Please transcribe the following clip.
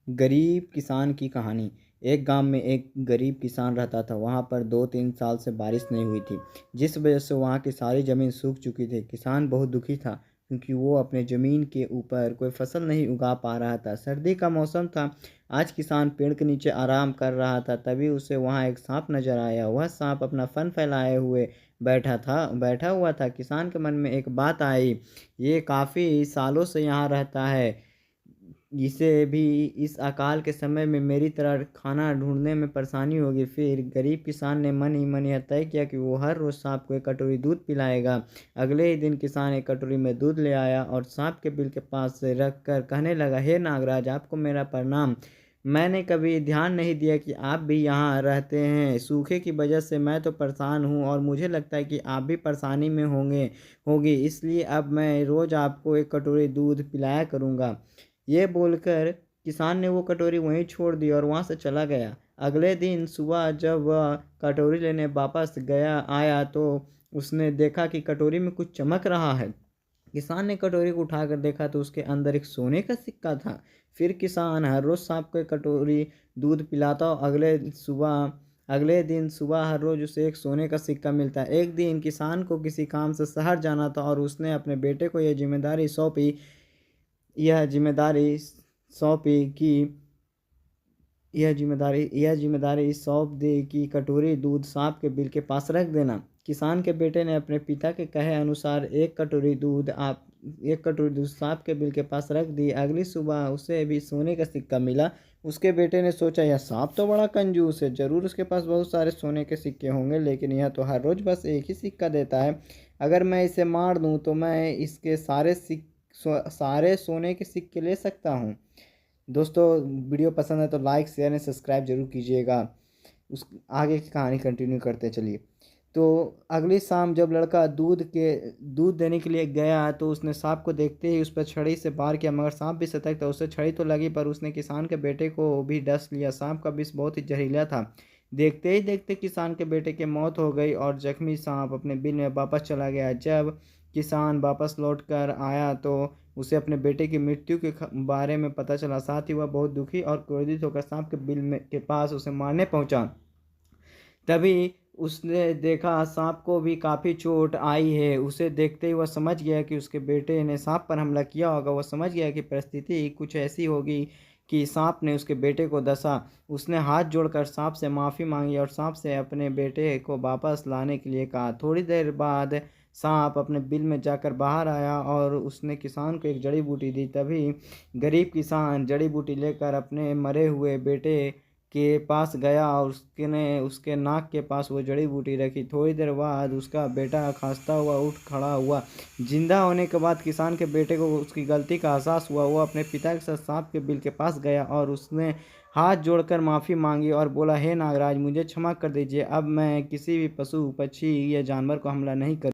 गरीब किसान की कहानी। एक गांव में एक गरीब किसान रहता था। वहां पर 2-3 साल से बारिश नहीं हुई थी, जिस वजह से वहां की सारी जमीन सूख चुकी थी। किसान बहुत दुखी था क्योंकि वो अपने जमीन के ऊपर कोई फसल नहीं उगा पा रहा था। सर्दी का मौसम था। आज किसान पेड़ के नीचे आराम कर रहा था, तभी उसे वहां एक सांप नजर आया। वह सांप अपना फन फैलाए हुए बैठा हुआ था। किसान के मन में एक बात आई, ये काफ़ी सालों से यहाँ रहता है, इसे भी इस अकाल के समय में मेरी तरह खाना ढूंढने में परेशानी होगी। फिर गरीब किसान ने मन ही मन यह तय किया कि वो हर रोज़ सांप को एक कटोरी दूध पिलाएगा। अगले ही दिन किसान एक कटोरी में दूध ले आया और सांप के बिल के पास से रख कर कहने लगा, हे नागराज, आपको मेरा प्रणाम। मैंने कभी ध्यान नहीं दिया कि आप भी यहाँ रहते हैं। सूखे की वजह से मैं तो परेशान हूँ और मुझे लगता है कि आप भी परेशानी में होगी, इसलिए अब मैं रोज़ आपको एक कटोरी दूध पिलाया करूँगा। ये बोलकर किसान ने वो कटोरी वहीं छोड़ दी और वहाँ से चला गया। अगले दिन सुबह जब वह कटोरी लेने वापस आया तो उसने देखा कि कटोरी में कुछ चमक रहा है। किसान ने कटोरी को उठाकर देखा तो उसके अंदर एक सोने का सिक्का था। फिर किसान हर रोज सांप को एक कटोरी दूध पिलाता और अगले दिन सुबह हर रोज उसे एक सोने का सिक्का मिलता। एक दिन किसान को किसी काम से शहर जाना था और उसने अपने बेटे को यह जिम्मेदारी सौंपी कि यह जिम्मेदारी सौंप दी कि कटोरी दूध सांप के बिल के पास रख देना। किसान के बेटे ने अपने पिता के कहे अनुसार एक कटोरी दूध सांप के बिल के पास रख दी। अगली सुबह उसे भी सोने का सिक्का मिला। उसके बेटे ने सोचा, यह सांप तो बड़ा कंजूस है, जरूर उसके पास बहुत सारे सोने के सिक्के होंगे, लेकिन यह तो हर रोज बस एक ही सिक्का देता है। अगर मैं इसे मार दूं तो मैं इसके सारे सोने के सिक्के ले सकता हूँ। दोस्तों, वीडियो पसंद है तो लाइक शेयर एंड सब्सक्राइब जरूर कीजिएगा। उस आगे की कहानी कंटिन्यू करते चलिए। तो अगली शाम जब लड़का दूध देने के लिए गया तो उसने सांप को देखते ही उस पर छड़ी से वार किया, मगर सांप भी सतर्क था। उसे छड़ी तो लगी पर उसने किसान के बेटे को भी डस लिया। सांप का विष बहुत ही जहरीला था। देखते ही देखते किसान के बेटे की मौत हो गई और जख्मी सांप अपने बिल में वापस चला गया। जब किसान वापस लौट कर आया तो उसे अपने बेटे की मृत्यु के बारे में पता चला। साथ ही वह बहुत दुखी और क्रोधित होकर सांप के के पास उसे मारने पहुंचा। तभी उसने देखा सांप को भी काफ़ी चोट आई है। उसे देखते ही वह समझ गया कि उसके बेटे ने सांप पर हमला किया होगा। वह समझ गया कि परिस्थिति कुछ ऐसी होगी कि सांप ने उसके बेटे को डसा। उसने हाथ जोड़कर सांप से माफ़ी मांगी और सांप से अपने बेटे को वापस लाने के लिए कहा। थोड़ी देर बाद सांप अपने बिल में जाकर बाहर आया और उसने किसान को एक जड़ी बूटी दी। तभी गरीब किसान जड़ी बूटी लेकर अपने मरे हुए बेटे के पास गया और उसने उसके नाक के पास वो जड़ी बूटी रखी। थोड़ी देर बाद उसका बेटा खांसता हुआ उठ खड़ा हुआ। जिंदा होने के बाद किसान के बेटे को उसकी गलती का एहसास हुआ। वो अपने पिता के साथ सांप के बिल के पास गया और उसने हाथ जोड़कर माफ़ी मांगी और बोला, हे नागराज, मुझे क्षमा कर दीजिए। अब मैं किसी भी पशु पक्षी या जानवर को हमला नहीं कर